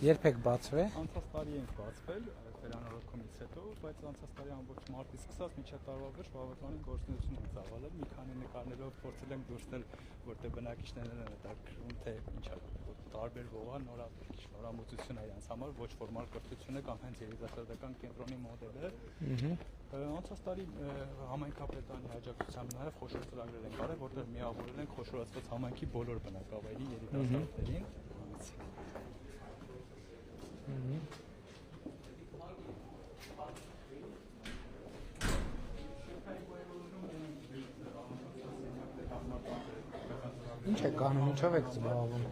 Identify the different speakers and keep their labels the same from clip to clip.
Speaker 1: Երբ եք բացվել։
Speaker 2: Անցած տարի ենք բացվել, վերանորոգումից հետո, բայց անցած տարի ամբողջ մարտից սկսած մինչև տարվա վերջ բավականին գործունեություն ենք ծավալել, մի քանի նկարներով փորձել ենք դուրսել, որտեղ բնակիչներն են հետաքրքրում, թե ինչա տարբերվող է նորամուծություն է իրենց համար, ոչ ֆորմալ կրթություն է կամ հենց երիտասարդական կենտրոնի մոդելը։ Անցած տարի համայնքապետարանի աջակցությամբ նաև խոշոր ծրագրեր ենք արել, որտեղ միավորել ենք խոշորացված համայնքի բոլոր բնակավայրի երիտասարդներին։
Speaker 1: Ինչ եք անում, ինչով եք զբաղվում։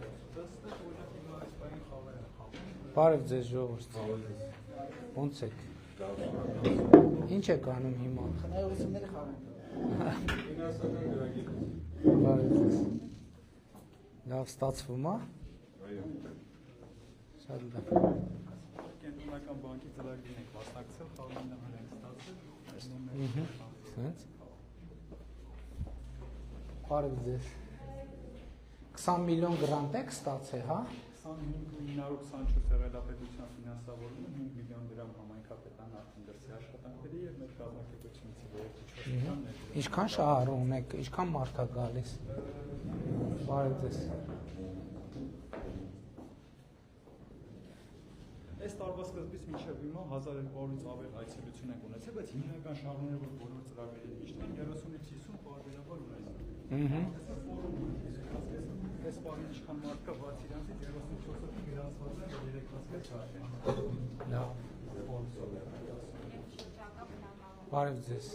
Speaker 1: Բարև ձեզ ժողովուրդ։ Ոնց եք։ Ինչ եք անում հիմա։
Speaker 3: Խնայողությունները խաղում։
Speaker 1: Բարև ձեզ։ Լավ ստացվում է։
Speaker 2: Այո։
Speaker 1: Շատ լավ։
Speaker 2: Կենտրոնական բանկի ծրագրին ենք մասնակցել, խաղային նման ենք ստացել։
Speaker 1: Սենց։ Բարև ձեզ։ 20 միլիոն գրանտ եք ստացել, հա։
Speaker 2: 25924 եղելապետության ֆինանսավորումը 5 միլիոն դրամ համայնքապետան արդեն դրսի աշխատանքների եւ մեր կազմակերպությունից ողջույն։
Speaker 1: Ինչքան շահառ ունեք, ինչքան մարդ է գալիս։ Բարև ձեզ։
Speaker 2: Այս տարվա սկզբից մինչև հիմա 1200-ից ավել այցելություն ենք ունեցել, բայց հիմնական շահները, որ բոլոր ծրագրերի միշտ են 30-ից 50 պարբերաբար ունեցել։ Այս բանը ինչքան մարդ կա, բացի իրանցից 34-ը գրանցված է 3 մասկետ չարժեն։
Speaker 1: Լավ։ Բարև ձեզ։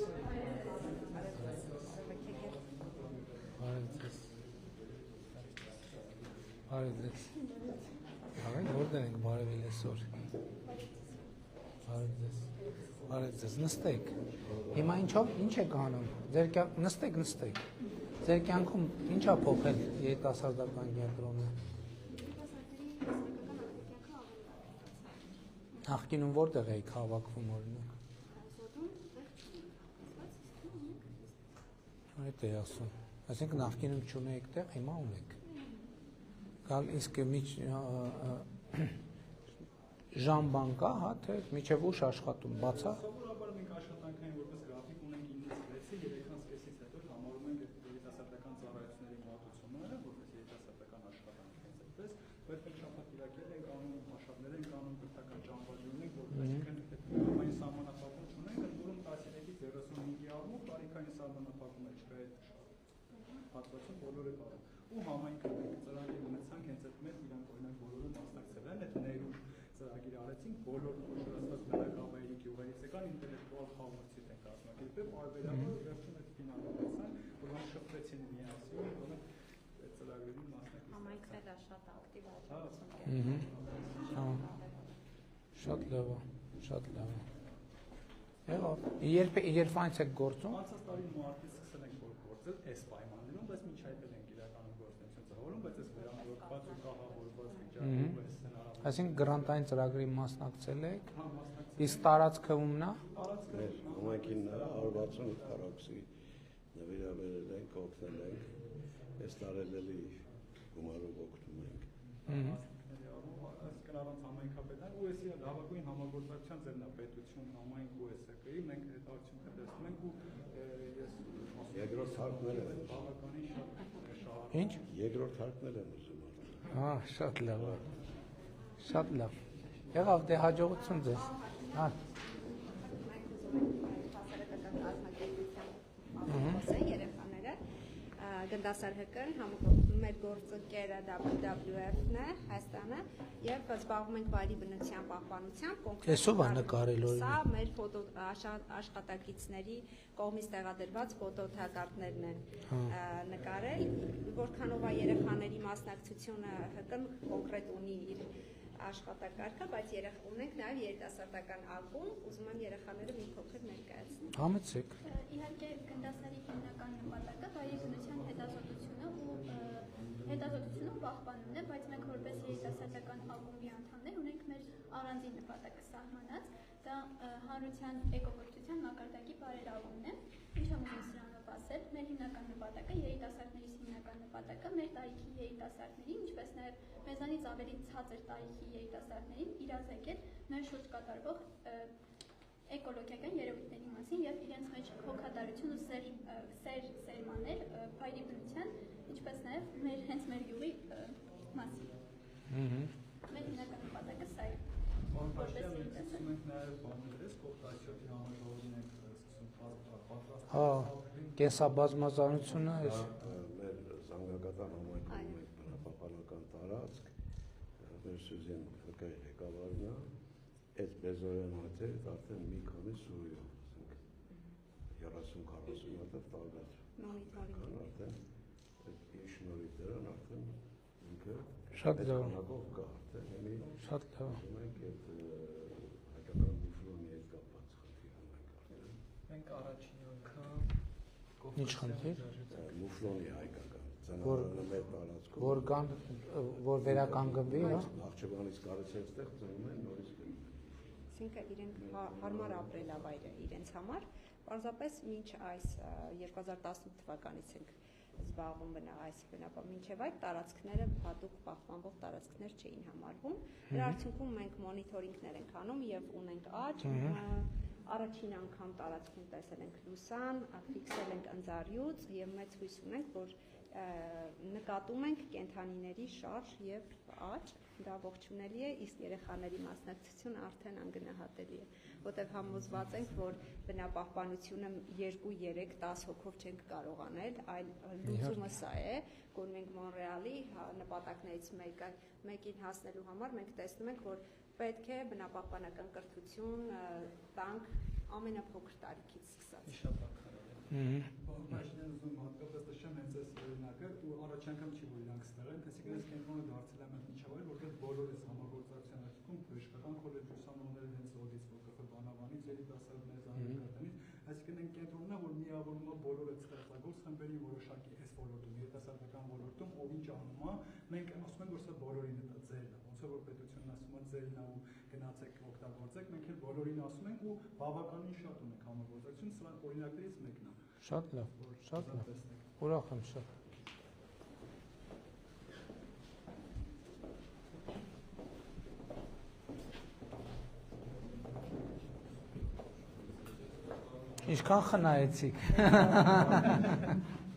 Speaker 1: Բարև ձեզ։ Բարև ձեզ։ Հավեք, որտեղ ենք բարևել այսօր։ Բարև ձեզ։ Բարև ձեզ, նստեք։ Հիմա ինչ եք անում։ Նստեք։ Ձեր կյանքում ինչ է փոխել երիտասարդական կենտրոնը։ Նախկինում որտեղ եք հավաքվում օրինակ։ Այդ է ասում։ Այսինքն նախկինում չունեիք տեղ, հիմա ունեք։ Գալ իսկ ժամբան կա, հա, թե միջև ուշ աշխատում, բացա։
Speaker 2: Սովորաբար մենք աշխատանքային որպես գրաֆիկ ունենք 9-ից 6-ը, 3-3-ից հետո համարում ենք երիտասարդական ծառայությունների մատուցումը, որպես երիտասարդական աշխատանք հենց այդպես, բայց մենք շաբաթ-կիրակեր ենք անում, հաշվներ ենք անում, կրթական ճամբարներ ունենք, այսինքն համային սահմանափակում չունենք, ընդորում 13-ից 35-ի առումով տարիքային սահմանափակում չկա այդ հատվածում բոլորը կարող։ Ու համայնքը ծրագիր ունեցանք հենց այդ մեր իրանք օրինակ բոլորը մասնակցել են, այդ ներուժ ծրագիր արեցինք, բոլոր խոշորացված բնակավայրի գյուղերից եկան ինտելեկտուալ խաղացույց են կազմակերպել, պարբերաբար վերջում այդ ֆինանսացան, որոնք շփվեցին միասին, որոնք այդ ծրագրերի մասնակից։
Speaker 4: Համայնքն էլ շատ ակտիվ աջակցություն
Speaker 1: Շատ լավ է, շատ լավ է։ Եղավ, երբ այնց եք գործում։
Speaker 2: Անցած տարի մարտից սկսել ենք գործել այս պայմաններում, բայց մինչ այդ էլ ենք իրականում գործունեություն ծավալում, բայց այս վերանորոգված ու կահավորված վիճակում այս
Speaker 1: Այսինքն գրանտային ծրագրի մասնակցել եք։ Իսկ տարածքը ումն է։
Speaker 2: Տարածքը
Speaker 5: համայնքին 160 քառակուսի նվիրաբերել ենք, օգնել ենք, այս տարելելի գումարով օգնում ենք։
Speaker 2: Այսինքն առանց համայնքապետան ու էսի լավագույն համագործակցության ձեռնապետություն համայնք ու ՍԿ-ի մենք այդ արդյունքը տեսնում ենք ու ես
Speaker 5: երկրորդ հարկներ են
Speaker 2: բավականին շատ
Speaker 1: Ինչ։
Speaker 5: Երկրորդ հարկներ են ուզում։
Speaker 1: Հա, շատ լավ։ Շատ լավ։ Եղավ դե հաջողություն ձեզ։ Հա։
Speaker 4: Երեխաները գնդասար ՀԿ-ն մեր գործընկերը WWF-ն է Հայաստանը եւ զբաղվում ենք վայրի բնության պահպանությամբ
Speaker 1: Էսով է նկարել օրինակ։
Speaker 4: Սա մեր ֆոտո աշխատակիցների կողմից տեղադրված ֆոտոթղթակարտներն են նկարել, որքանով է երեխաների մասնակցությունը ՀԿ-ն կոնկրետ ունի իր աշխատակարգը, բայց ունենք նաև երիտասարդական ակումբ, ուզում եմ երեխաները մի փոքր ներկայացնել։
Speaker 1: Համեցեք։
Speaker 6: Իհարկե գնդասարի հիմնական նպատակը վայրի բնության հետազոտությունը պահպանումն է, բայց մենք որպես երիտասարդական ակումբի անդամներ ունենք մեր առանձին նպատակը սահմանած, դա հանրության էկոգործության մակարդակի բարելավումն է, ինչը ունի սրանով ասել, մեր հիմնական նպատակը, երիտասարդների հիմնական նպատակը մեր տարիքի երիտասարդներին, ինչպես նաև մեզանից ավելի ցածր տարիքի երիտասարդներին իրազեկել մեր շուրջ կատարվող էկոլոգիական երևույթների մասին եւ իրենց մեջ հոգատարություն ու սերմանել վայրի բնության, ինչպես նաև հենց մեր յուղի մասին։ Մեր հիմնական նպատակը սա է։
Speaker 2: Որպես տեսնում ենք նաև բաններս, կողտացիոթի համաժողովին ենք սկսում պատրաստել։
Speaker 1: Հա, կենսաբազմազանությունը էս։
Speaker 5: Մեր զանգակատար համայնքում ենք բնապահպանական տարածք, մեր Սյուզեն ՀԿ-ի ղեկավարն է, այդ Բեզոյան հատերից արդեն մի քանի սուրյով, ասենք 30-40 հատեր տարբեր։ Արդեն այդ շնորհիվ դրան արդեն ինքը
Speaker 1: շատ լավ։
Speaker 5: քանակով կա արդեն, էլի
Speaker 1: Շատ լավ։
Speaker 5: մենք այդ հայկական մուֆլոնի հետ կապված խնդիր ունենք։
Speaker 2: Մենք առաջին անգամ
Speaker 1: Ինչ խնդիր։
Speaker 5: Մուֆլոնի հայկական ծնողները մեր տարածքում
Speaker 1: Որ վերականգնվի, հա։
Speaker 5: Նախճեվանից կարծես այստեղ ծնում են նորից գնում։
Speaker 4: Այսինքն իրենք հարմար ապրելավայր է իրենց համար, պարզապես մինչ այս 2018 թվականից ենք զբաղվում այս բնապահ, մինչև այդ տարածքները հատուկ պահպանվող տարածքներ չէին համարվում։ Դրա արդյունքում մենք մոնիթորինգներ ենք անում եւ ունենք աճ, առաջին անգամ տարածքում տեսել ենք լուսան, ֆիքսել ենք ընձառյուծ եւ մեծ հույս ունենք, որ նկատում ենք կենդանիների շարժ եւ աճ, դա ողջունելի է, իսկ երեխաների մասնակցությունը արդեն անգնահատելի է, որտեղ համոզված ենք, որ բնապահպանությունը 2-3-10 հոգով չենք կարող անել, այլ լուծումը սա է, որ մենք Մոնրեալի նպատակներից մեկին հասնելու համար մենք տեսնում ենք, որ պետք է բնապահպանական կրթություն տանք ամենափոքր տարիքից սկսած։
Speaker 2: Բանջարներն ուզում հատկապես նշեմ հենց այս օրինակը ու առաջ անգամ չի որ իրանք ստեղեն, այսինքն այս կենտրոնը դարձել է մենք միջավայր, որտեղ բոլորս համագործակցության արդյունքում բժշկական քոլեջ ուսանողները հենց ՈԴԻ-ից ՈԿՖ բանավանից երիտասարդներ զանգակարանից, այսինքն այն կենտրոնն է, որ միավորում է բոլոր այդ ստեղծագործ խմբերի որոշակի այս ոլորտում, երիտասարդական ոլորտում, ով ինչ անում է, մենք ասում ենք, որ սա բոլորին է, ձերն է, ոնց որ պետությունն ասում է ձերն է ու գնացեք օգտագործեք, մենք էլ բոլորին ասում ենք ու բավականին շատ ունենք համագործակցություն, սա օրինակներից մեկն է։
Speaker 1: Շատ լավ, շատ լավ։ Ուրախ եմ շատ։ Ինչքան խնայեցիք։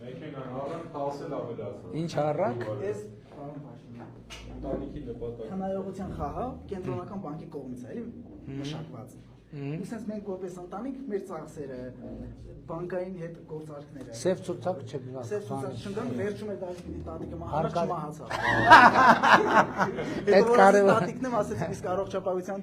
Speaker 3: Մեքենան առանց տասել ավելացան։
Speaker 1: Ինչ առանք։
Speaker 7: Ես պարոն Փաշինյան,
Speaker 3: Ընտանիքի նպատակ։
Speaker 7: Խնայողության խաղը կենտրոնական բանկի կողմից է, էլի մշակված։ Իսկ մենք որպես ընտանիք մեր ծախսերը, բանկային հետ գործարքները։
Speaker 1: Սև ցուցակ չգա։
Speaker 7: Սև ցուցակ չգան, վերջում է դաշտի տատիկը մահացավ։
Speaker 1: Այդ կարևոր։
Speaker 7: Տատիկն եմ ասեցին, իսկ առողջապահության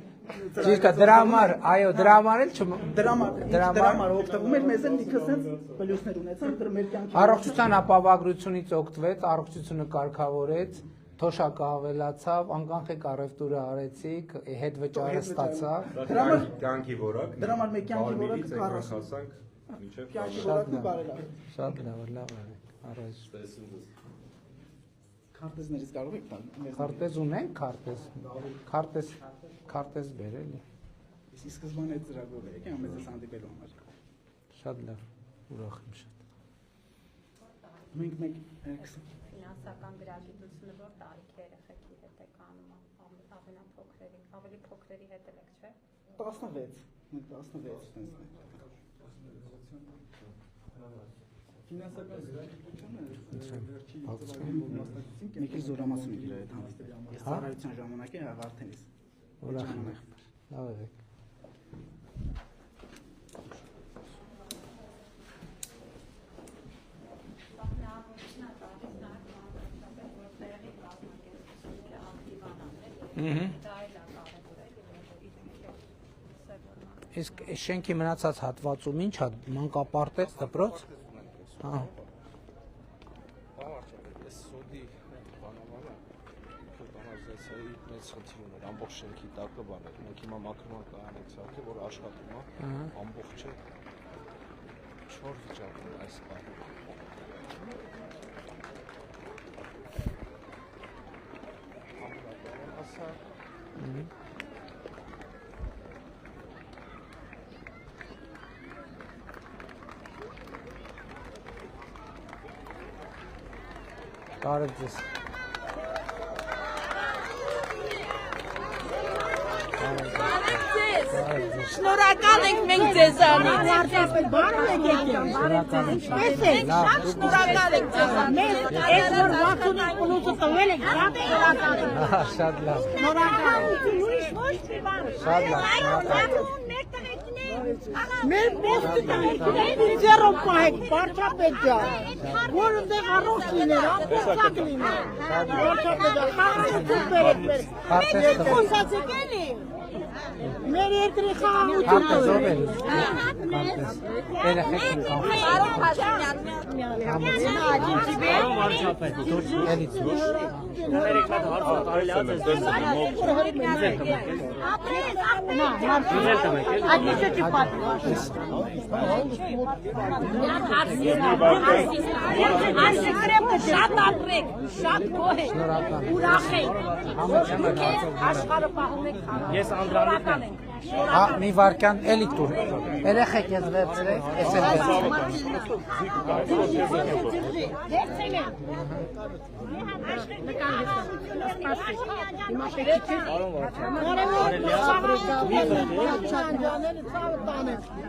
Speaker 1: Ճիշտ է, դրա համար, այո, դրա համար էլ
Speaker 7: դրա համար օգտվում էր, մեզ էլ լիքը sense պլյուսներ ունեցան, դրա մեր կյանքի
Speaker 1: առողջության ապահովագրությունից օգտվեց, առողջությունը կարգավորեց, թոշակը ավելացավ, անկանխիկ առևտուրը արեցիք, հետ վճարը ստացավ։
Speaker 7: Դրա համար
Speaker 3: կյանքի որակ։
Speaker 7: դրա համար մեր կյանքի որակը 40
Speaker 3: հասանք մինչև
Speaker 7: կյանքի որակը բարելավ։
Speaker 1: Շատ լավ արեք, առաջ։
Speaker 7: Քարտեզներից կարող եք տալ։
Speaker 1: Քարտեզ ունենք, քարտեզ բերելի։
Speaker 7: Իսկ սկզբանե ծրագրով եք, ամենից հանդիպելու համար։
Speaker 1: Շատ լավ, ուրախ եմ շատ։
Speaker 7: Մենք
Speaker 4: Ֆինանսական գրագիտությունը որ տարիքի երեխեքի հետ է կանում ամենափոքրերի, ավելի փոքրերի հետ եք, չէ՞։
Speaker 7: 16, մենք 16 տենց։
Speaker 2: Ֆինանսական գրագիտությունը վերջի ծրագրի մասնակցին
Speaker 7: Մի քիչ զորամասում եք իր հետ հանդիպել։ Ես ծառայության ժամանակ է Վարդենից։
Speaker 1: Ուրախ եմ։ Լավ եք։ Իսկ շենքի մնացած հատվածում ինչ է, մանկապարտեզ, դպրոց։ Հա։
Speaker 8: Այս սոդի բանավանը կոմերցիայի մեծ խնդիր ուներ, ամբողջ շենքի տակը բաներ։ Մենք հիմա մաքրման կայանք ցակել, որ աշխատում է, ամբողջը 4 վիճակում այս բանը։
Speaker 1: Բարև ձեզ։
Speaker 9: Շնորհակալ ենք մենք ձեզանից։ Բարով եք եկել։ Շնորհակալ ենք ձեզանից։ Մեզ այս որ 65 պլուսը տվել եք, շնորհակալ ենք։
Speaker 1: Շատ լավ։
Speaker 9: Շնորհակալ ենք։ Ուրիշ ոչ մի բան։
Speaker 1: Շատ լավ, շնորհակալ եմ։
Speaker 9: Մեր ոստիկանները ձեռով պահեք, վարչապետ ջան, որտեղ առողջ լիներ, ամբողջակ լիներ։ Վարչապետ ջան, խաղաղություն բերեք մեր։ Մենք խոսացեք էլի։ Մեր երկրի խաղաղություն բերեք։
Speaker 1: Երեխեքին կամ։
Speaker 9: Բարով Փաշինյան։
Speaker 1: Բարով վարչապետ, դուրս էլի դուրս։
Speaker 10: Երեք մատ հարց կարելի է դες
Speaker 9: Շատ ապրեք, շատ գոհ եք, ուրախ եք, աշխարհը պահում եք խաղաղ։
Speaker 10: Ես Անդրանիկն եմ։
Speaker 1: Հա, մի վարքան էլի դուր։ Երեխեք ես վերցրեք, ես էլ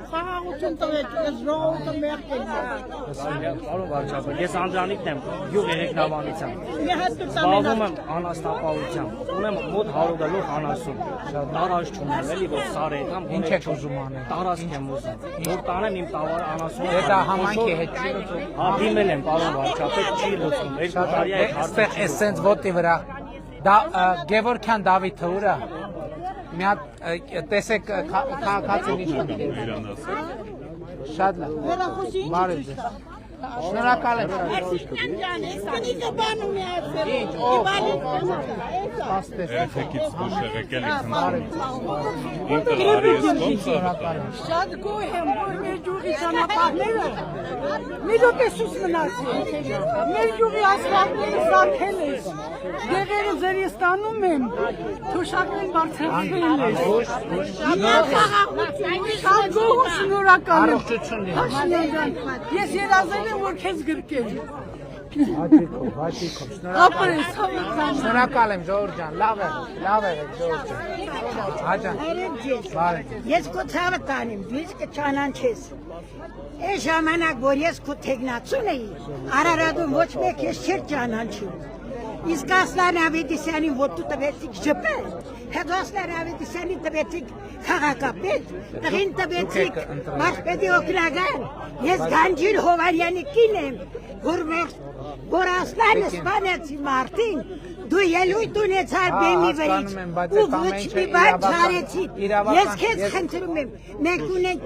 Speaker 9: Խաղաղություն տվեք, ես ժողովուրդը մեղք եմ։
Speaker 10: Պարոն վարչապետ, ես Անդրանիկն եմ, յուղ երեքնաբանությամբ։ Զբաղվում եմ անաստապահությամբ։ Ունեմ մոտ 100 գլուխ անասուն։ Տարած չունեմ, էլի որ սարը եկամ,
Speaker 1: ինչ եք ուզում անել։
Speaker 10: տարածք եմ ուզում։ Որ տանեմ իմ տավար անասունը։
Speaker 1: Դա համայնքի հետ չի լուծում։
Speaker 10: Հա, դիմել եմ, պարոն վարչապետ, չի լուծում։ Երկու տարի է
Speaker 1: Այստեղ էսենց ոտի վրա։ Դա Գևորգյան Դավիթը ուրա։ Մի հատ տեսեք քաղաքացին ինչ կա։ Շատ լավ։ Բարև ձեզ։ Շնորհակալ եմ։
Speaker 9: Այսինքն բանում է ասել։
Speaker 3: Երեքից դուրս եկել եք
Speaker 9: Շատ գոհ եմ, որ մեր յուղի ճանապարհները մի րոպեսուց մնացին։ Մեր յուղի ասֆալտները սարքել ես։ Դեղերը ձերի ստանում եմ, թոշակներն բարձրացրել ես։ Շատ գոհ ու շնորհակալ եմ։ Ես երազել եմ, որ քեզ գրկեմ։
Speaker 1: Հաճիկով,
Speaker 9: Ապրես,
Speaker 1: շնորհակալ եմ Ժողովուրդ ջան, լավ եք Ժողովուրդ ջան։ Հաջան։ Բարև։
Speaker 11: Ես քո ցավը տանեմ, դու իսկ չանանչես։ Այս ժամանակ, որ ես քո թեկնածուն էի, Արարատում ոչ մեկ ես չէր ճանաչում։ Իսկ Ասլան Ավետիսյանին ոտու տվեցիք ջպել, հետո Ասլան Ավետիսյանին տվեցիք քաղաքապետ, տղին տվեցիք մարզպետի օգնական, ես Գանջիր Հովարյանի կին եմ, որ Ասլանը սպանեցի մարդին, դու ելույթ ունեցար բեմի վրից ու ոչ մի բան չարեցի, ես քեզ խնդրում եմ, մենք ունենք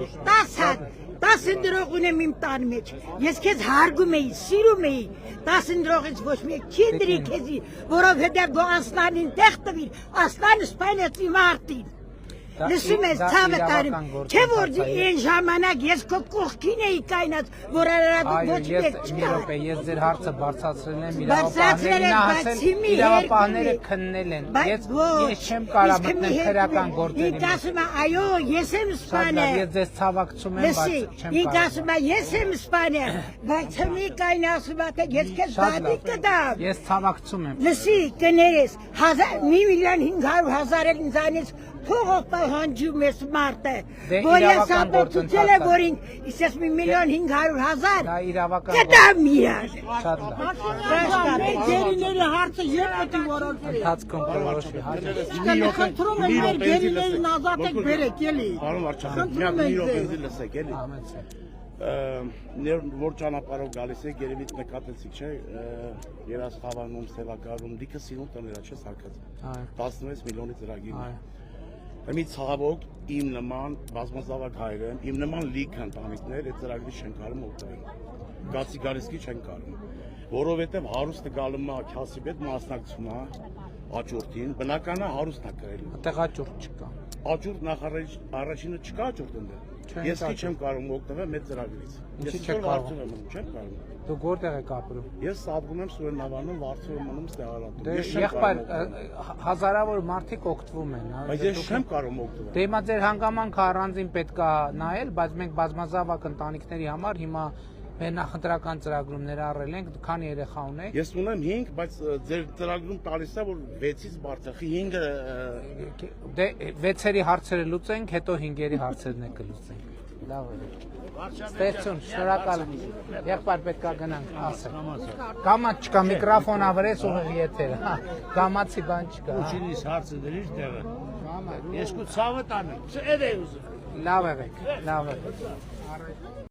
Speaker 11: 10 դրող ունեմ իմ տան մեջ, ես քեզ հարգում էի, սիրում էի, 10 դրողից ոչ մեկ չի դրի քեզի, որովհետև դու Ասլանին տեղ տվիր, Ասլանը սպանեցի մարդին։ Լսում ես ցավը տարիմ, չէ որ այն ժամանակ ես քո կողքին էի կայնած, որ Արարատում ոչ մեկ չկա։
Speaker 1: Ես ձեր հարցը բարձրացրել եմ, իրավապահները քննել են, ես չեմ կարող մտնել քրեական գործերի մեջ։
Speaker 11: Ասում է, այո, ես եմ սպանել։
Speaker 1: Ես ձեզ ցավակցում եմ, բայց չեմ կարող։
Speaker 11: Ասում է, ես եմ սպանել, բայց մի կայն ասում է, ես քեզ բադիկ կտամ։
Speaker 1: Ես ցավակցում եմ։
Speaker 11: Լսի, կներես, 1,500,000 էլ ինձանից փողով պահանջում ես մարտը, որ ես ապացուցել եմ, որ ես 1,500,000 կտամ միար։
Speaker 1: Շատ լավ։
Speaker 9: Գերիների հարցը երբ պետք է որոշվի։
Speaker 1: Ընթացքում կորոշվի։
Speaker 9: Խնդրում եմ մեր գերիներին ազատեք բերեք էլի։
Speaker 12: Պարոն վարչապետ, մի րոպե լսեք էլի։ Որ ճանապարհով գալիս եք, երևի նկատեցիք, չէ՞, երասխավանում, սևակարում, լիքը սիրուն տները չէ սարքած։ 16 միլիոնի ծրագիր։ Մի ցավոք իմ նման բազմազավակ հայր եմ, իմ նման լիք ընտանիքներ այդ ծրագրի չեն կարող օգտվել։ Գացի գարիսկի չեն կարող, որովհետև հարուստը գալու է քասիբետ մասնակցում է աճուրդին, բնականա հարուստ է կրել։
Speaker 1: Այդտեղ աճուրդ չկա։
Speaker 12: Աճուրդ առաջինը չկա աճուրդ ընդդեմ։ Ես քիչ չեմ կարող օգտվել մեծ ծրագրից։ Ես չեմ կարող։ Չեմ կարող։
Speaker 1: Դու որտեղ եք ապրում։
Speaker 12: Ես ապրում եմ Սուրենավանում, Վարդու եմ մնում Ստեղարատում։
Speaker 1: Դե եղբայր հազարավոր մարդիկ օգտվում են,
Speaker 12: բայց ես չեմ կարող օգտվել։
Speaker 1: Դե հիմա ձեր հանգամանքը առանձին պետք է նայել, բայց մենք բազմազավակ ընտանիքների համար հիմա Մեր նախընտրական ծրագրումները առել ենք, քանի երեխա ունեք։
Speaker 12: Ես ունեմ 5, բայց ձեր ծրագրում տալիս է որ 6-ից բարձր 5-ը
Speaker 1: Դե 6-երի հարցերը լուծենք, հետո 5-երի հարցերն է կլուծենք։ Լավ է։ Ստեղծուն, շնորհակալ եմ։ Եղբայր պետք է գնանք, ասել։ Կամաց չկա, միկրոֆոն ավրես ուղիղ եթեր, հա։ Կամացի բան չկա։
Speaker 10: Ուչինիս հարցը դրիր տեղը։ Ես կու ցավը տանեմ։ Չէ՞ է ուզում։
Speaker 1: Լավ եղեք, լավ եղեք։